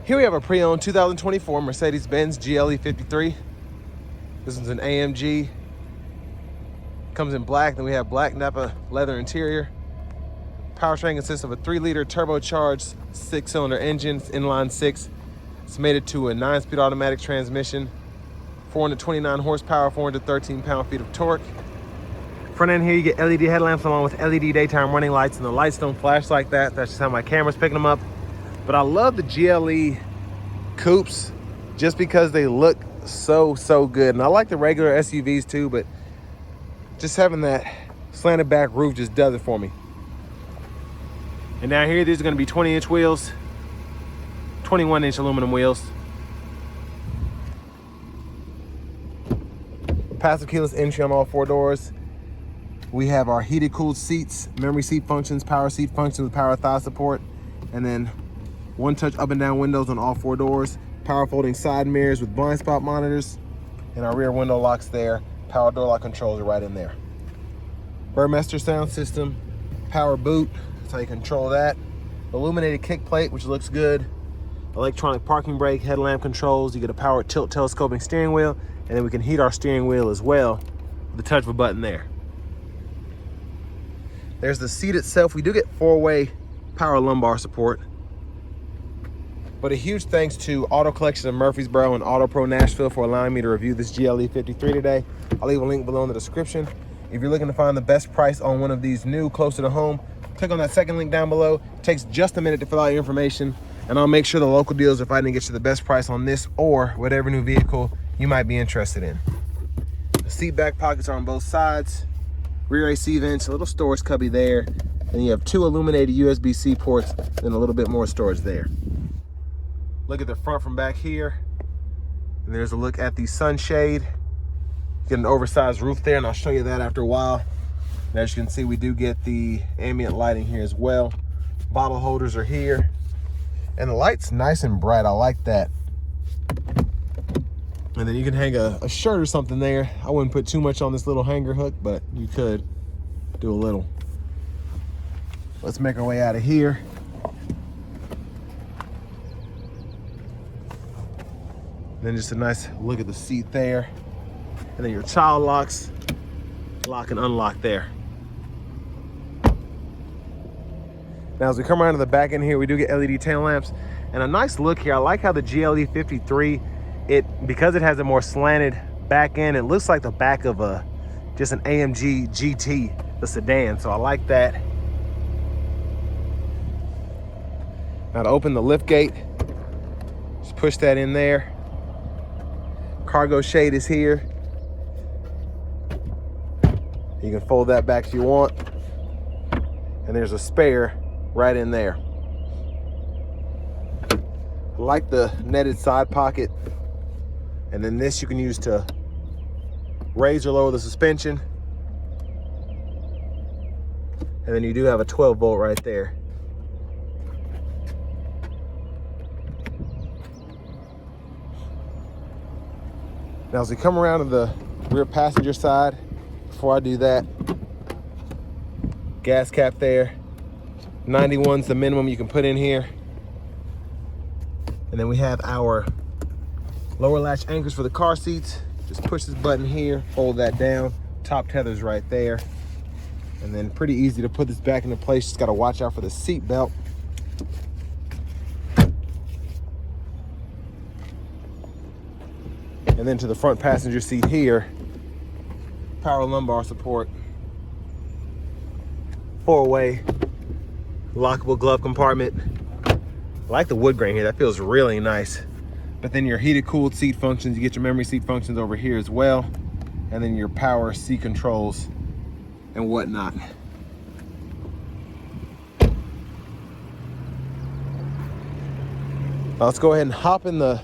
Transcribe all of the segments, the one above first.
Here we have a pre-owned 2024 Mercedes-Benz GLE 53. This is an AMG. Comes in black, then we have black Napa leather interior. Powertrain consists of a 3-liter turbocharged 6-cylinder engine, inline 6. It's mated to a 9-speed automatic transmission, 429 horsepower, 413 pound-feet of torque. Front end here, you get LED headlamps along with LED daytime running lights, and the lights don't flash like that. That's just how my camera's picking them up. But I love the GLE coupes just because they look so good. And I like the regular SUVs too, but just having that slanted back roof just does it for me. And down here, these are gonna be 20-inch wheels, 21-inch aluminum wheels. Passive keyless entry on all 4 doors. We have our heated cooled seats, memory seat functions, power seat functions with power thigh support, and then one-touch up and down windows on all 4 doors, power folding side mirrors with blind spot monitors, and our rear window locks there. Power door lock controls are right in there. Burmester sound system, power boot, that's how you control that. Illuminated kick plate, which looks good. Electronic parking brake, headlamp controls. You get a power tilt telescoping steering wheel, and then we can heat our steering wheel as well with the touch of a button there. There's the seat itself. We do get 4-way power lumbar support. But a huge thanks to Auto Collection of Murfreesboro and Auto Pro Nashville for allowing me to review this GLE 53 today. I'll leave a link below in the description. If you're looking to find the best price on one of these new, closer to home, click on that second link down below. It takes just a minute to fill out your information, and I'll make sure the local deals are fighting to get you the best price on this or whatever new vehicle you might be interested in. The seat back pockets are on both sides. Rear AC vents, a little storage cubby there, and you have 2 illuminated USB-C ports and a little bit more storage there. Look at the front from back here, and there's a look at the sunshade. You get an oversized roof there, and I'll show you that after a while. And as you can see, we do get the ambient lighting here as well. Bottle holders are here, and the light's nice and bright. I like that. And then you can hang a shirt or something there. I wouldn't put too much on this little hanger hook, but you could do a little. Let's make our way out of here. Then just a nice look at the seat there. And then your child locks, lock and unlock there. Now as we come around to the back end here, we do get LED tail lamps. And a nice look here, I like how the GLE 53, because it has a more slanted back end, it looks like the back of just an AMG GT, the sedan. So I like that. Now to open the lift gate, just push that in there. Cargo shade is here. You can fold that back if you want. And there's a spare right in there. I like the netted side pocket. And then this you can use to raise or lower the suspension. And then you do have a 12-volt right there. Now as we come around to the rear passenger side, before I do that, gas cap there. 91's the minimum you can put in here. And then we have our lower latch anchors for the car seats. Just push this button here, fold that down. Top tether's right there. And then pretty easy to put this back into place. Just gotta watch out for the seat belt. And then to the front passenger seat here, power lumbar support, 4-way lockable glove compartment. I like the wood grain here, that feels really nice. But then your heated cooled seat functions, you get your memory seat functions over here as well. And then your power seat controls and whatnot. Now let's go ahead and hop in the,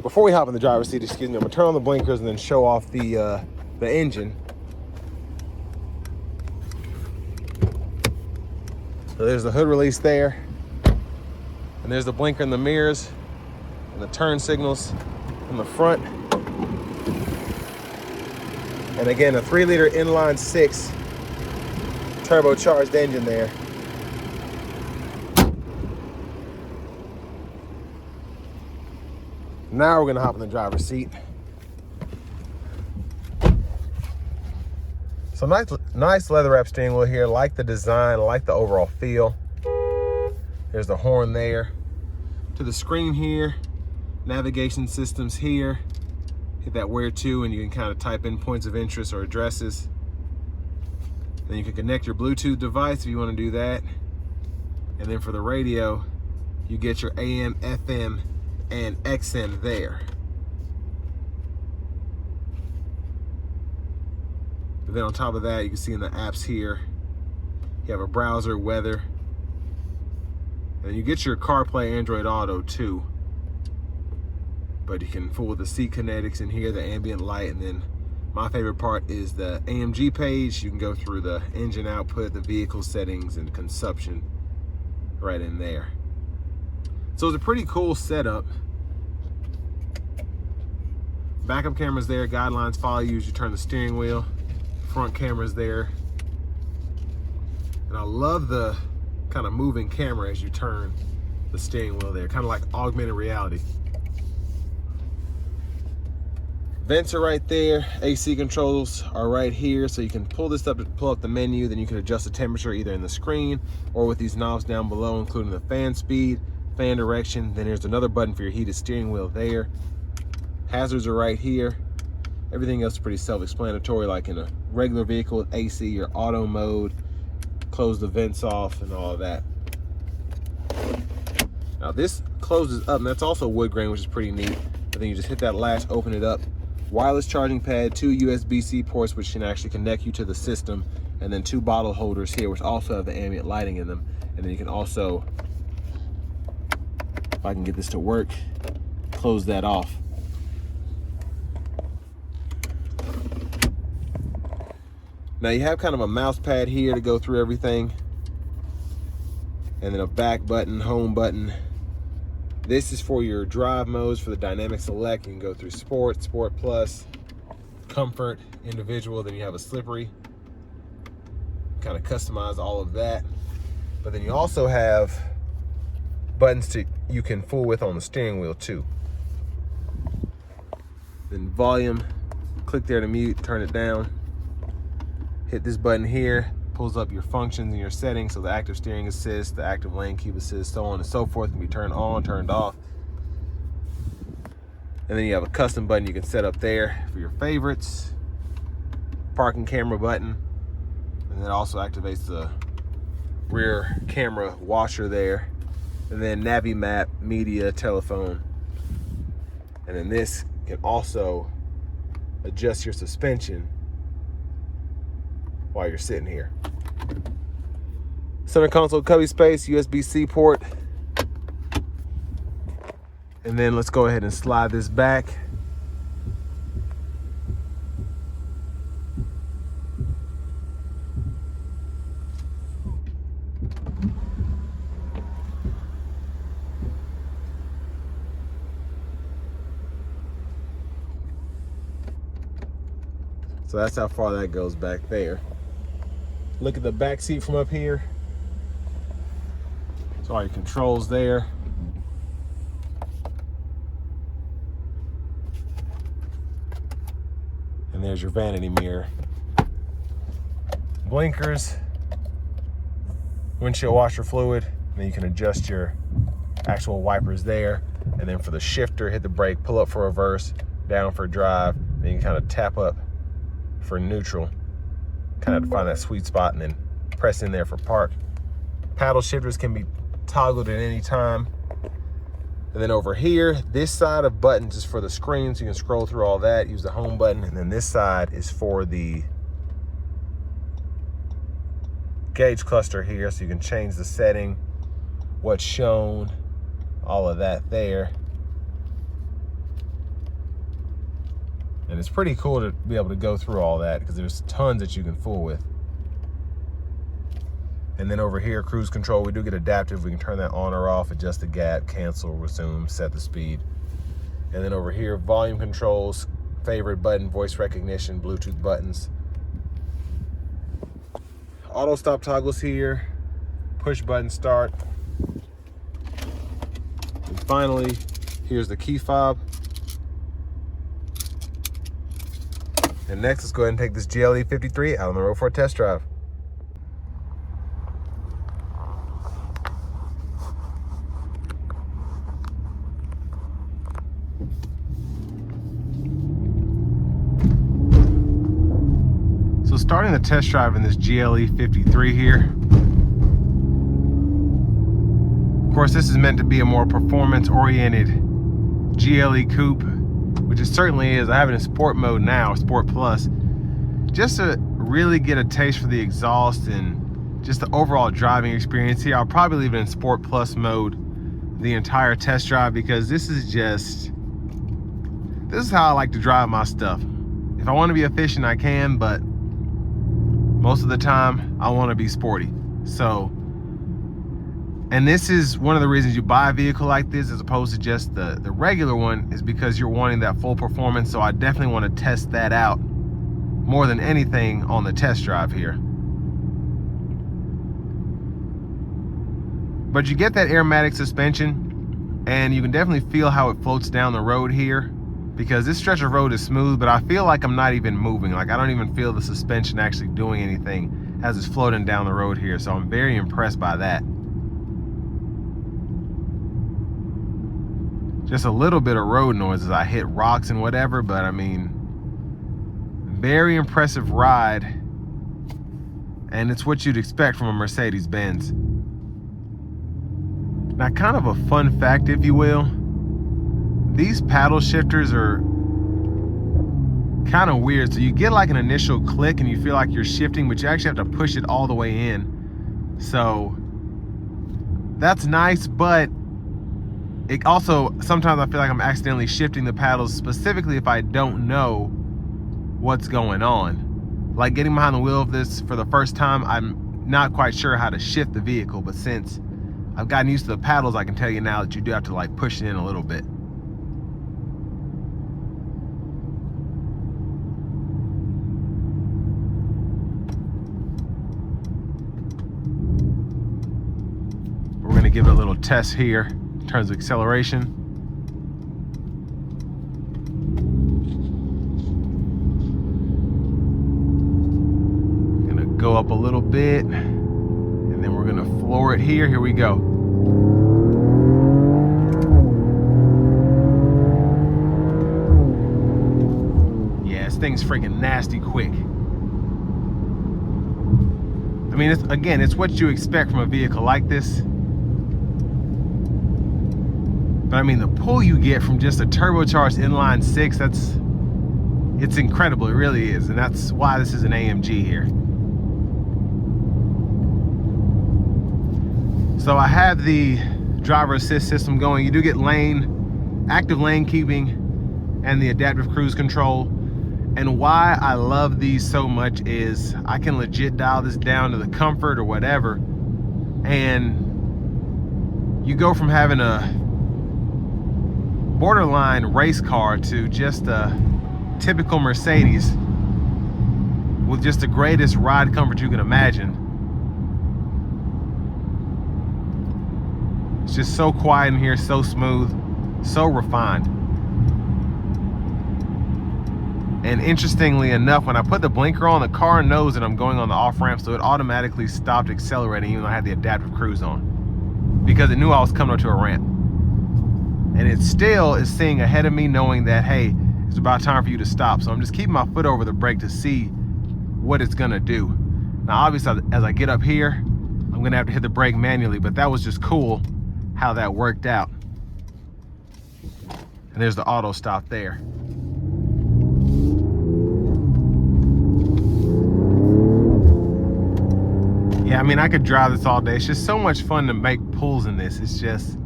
before we hop in the driver's seat, excuse me, I'm gonna turn on the blinkers and then show off the engine. So there's the hood release there. And there's the blinker in the mirrors and the turn signals in the front. And again, a 3-liter inline 6 turbocharged engine there. Now we're gonna hop in the driver's seat. So nice leather wrap steering wheel here. Like the design, like the overall feel. There's the horn there. To the screen here, navigation systems here. Hit that where to and you can kind of type in points of interest or addresses. Then you can connect your Bluetooth device if you want to do that. And then for the radio, you get your AM, FM, and XM there. And then on top of that, you can see in the apps here, you have a browser, weather, and you get your CarPlay, Android Auto too. But you can fool with the seat kinetics in here, the ambient light, and then my favorite part is the AMG page. You can go through the engine output, the vehicle settings, and consumption right in there. So it's a pretty cool setup. Backup cameras there, guidelines follow you as you turn the steering wheel. Front cameras there. And I love the kind of moving camera as you turn the steering wheel there, kind of like augmented reality. Vents are right there. AC controls are right here, so you can pull this up to pull up the menu. Then you can adjust the temperature either in the screen or with these knobs down below, including the fan speed, fan direction. Then there's another button for your heated steering wheel there. Hazards are right here. Everything else is pretty self-explanatory, like in a regular vehicle with AC, your auto mode, close the vents off and all of that. Now this closes up, and that's also wood grain, which is pretty neat. And then you just hit that latch, open it up. Wireless charging pad, 2 USB-C ports, which can actually connect you to the system, and then 2 bottle holders here, which also have the ambient lighting in them. And then you can also, if I can get this to work, close that off. Now you have kind of a mouse pad here to go through everything, and then a back button, home button. This is for your drive modes for the dynamic select. You can go through sport, sport plus, comfort, individual. Then you have a slippery, kind of customize all of that. But then you also have buttons you can fool with on the steering wheel too. Then volume, click there to mute, turn it down. Hit this button here, pulls up your functions and your settings. So the active steering assist, the active lane keep assist, so on and so forth can be turned on, turned off. And then you have a custom button you can set up there for your favorites. Parking camera button. And then also activates the rear camera washer there. And then Navi map, media, telephone. And then this can also adjust your suspension while you're sitting here. Center console cubby space, USB-C port. And then let's go ahead and slide this back. So that's how far that goes back there. Look at the back seat from up here. So all your controls there. And there's your vanity mirror. Blinkers, windshield washer fluid, and then you can adjust your actual wipers there. And then for the shifter, hit the brake, pull up for reverse, down for drive, then you can kind of tap up for neutral. Kind of to find that sweet spot and then press in there for park. Paddle shifters can be toggled at any time. And then over here, this side of buttons is for the screen, so you can scroll through all that, use the home button, and then this side is for the gauge cluster here, so you can change the setting, what's shown, all of that there. And it's pretty cool to be able to go through all that because there's tons that you can fool with. And then over here, cruise control, we do get adaptive. We can turn that on or off, adjust the gap, cancel, resume, set the speed. And then over here, volume controls, favorite button, voice recognition, Bluetooth buttons. Auto stop toggles here, push button start. And finally, here's the key fob. And next, let's go ahead and take this GLE 53 out on the road for a test drive. So starting the test drive in this GLE 53 here. Of course, this is meant to be a more performance-oriented GLE coupe, which it certainly is. I have it in sport mode now, Sport Plus, just to really get a taste for the exhaust and just the overall driving experience here. I'll probably leave it in Sport Plus mode the entire test drive, because this is how I like to drive my stuff. If I want to be efficient, I can, but most of the time I want to be sporty. So, and this is one of the reasons you buy a vehicle like this as opposed to just the regular one, is because you're wanting that full performance. So I definitely want to test that out more than anything on the test drive here. But you get that aromatic suspension, and you can definitely feel how it floats down the road here, because this stretch of road is smooth, but I feel like I'm not even moving. Like, I don't even feel the suspension actually doing anything as it's floating down the road here. So I'm very impressed by that. Just a little bit of road noise as I hit rocks and whatever, but I mean, very impressive ride. And it's what you'd expect from a Mercedes-Benz. Now, kind of a fun fact, if you will, these paddle shifters are kind of weird. So you get like an initial click and you feel like you're shifting, but you actually have to push it all the way in. So that's nice, but it also, sometimes I feel like I'm accidentally shifting the paddles, specifically if I don't know what's going on. Like getting behind the wheel of this for the first time, I'm not quite sure how to shift the vehicle, but since I've gotten used to the paddles, I can tell you now that you do have to like push it in a little bit. We're gonna give it a little test here in terms of acceleration. Gonna go up a little bit, and then we're gonna floor it here. Here we go. Yeah, this thing's freaking nasty quick. I mean, it's what you expect from a vehicle like this. But I mean, the pull you get from just a turbocharged inline six, it's incredible. It really is. And that's why this is an AMG here. So I have the driver assist system going. You do get active lane keeping and the adaptive cruise control. And why I love these so much is I can legit dial this down to the comfort or whatever. And you go from having a borderline race car to just a typical Mercedes with just the greatest ride comfort you can imagine. It's just so quiet in here, so smooth, so refined. And interestingly enough, when I put the blinker on, the car knows that I'm going on the off-ramp, so it automatically stopped accelerating even though I had the adaptive cruise on, because it knew I was coming up to a ramp. And it still is seeing ahead of me, knowing that, hey, it's about time for you to stop. So I'm just keeping my foot over the brake to see what it's gonna do. Now, obviously, as I get up here, I'm gonna have to hit the brake manually, but that was just cool how that worked out. And there's the auto stop there. Yeah, I mean, I could drive this all day. It's just so much fun to make pulls in this. It's just,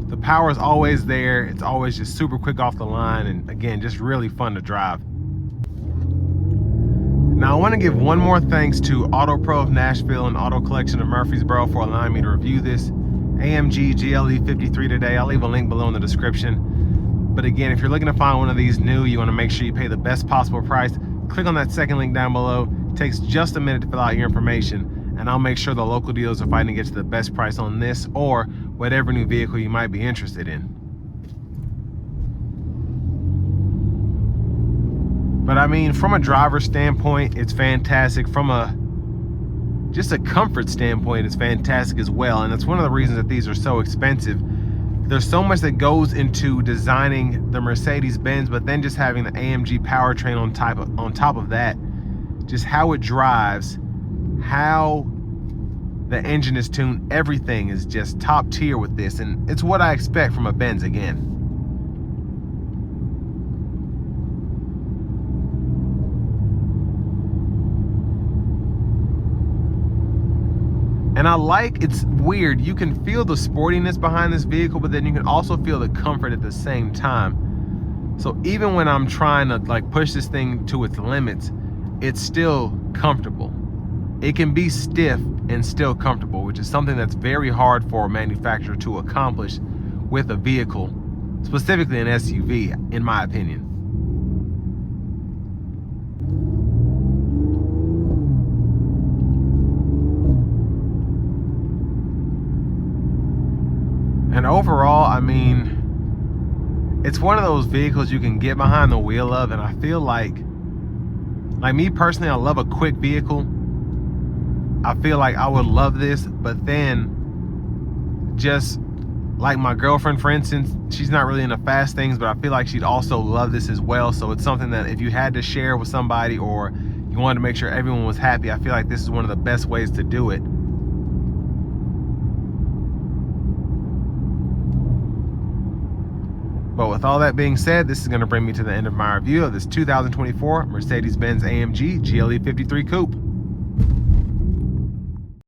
the power is always there. It's always just super quick off the line. And again, just really fun to drive. Now, I want to give one more thanks to Auto Pro of Nashville and Auto Collection of Murfreesboro for allowing me to review this AMG GLE 53 today. I'll leave a link below in the description. But again, if you're looking to find one of these new, you want to make sure you pay the best possible price, click on that second link down below. It takes just a minute to fill out your information, and I'll make sure the local dealers are fighting to get you the best price on this or whatever new vehicle you might be interested in. But I mean, from a driver standpoint, it's fantastic. From just a comfort standpoint, it's fantastic as well. And that's one of the reasons that these are so expensive. There's so much that goes into designing the Mercedes-Benz, but then just having the AMG powertrain on top of that, just how it drives, how the engine is tuned, everything is just top tier with this. And it's what I expect from a Benz again. And I like, it's weird, you can feel the sportiness behind this vehicle, but then you can also feel the comfort at the same time. So even when I'm trying to like push this thing to its limits, it's still comfortable. It can be stiff and still comfortable, which is something that's very hard for a manufacturer to accomplish with a vehicle, specifically an SUV, in my opinion. And overall, I mean, it's one of those vehicles you can get behind the wheel of, and I feel like me personally, I love a quick vehicle. I feel like I would love this, but then just like my girlfriend, for instance, she's not really into fast things, but I feel like she'd also love this as well. So it's something that if you had to share with somebody or you wanted to make sure everyone was happy, I feel like this is one of the best ways to do it. But with all that being said, this is going to bring me to the end of my review of this 2024 Mercedes-Benz AMG GLE 53 Coupe.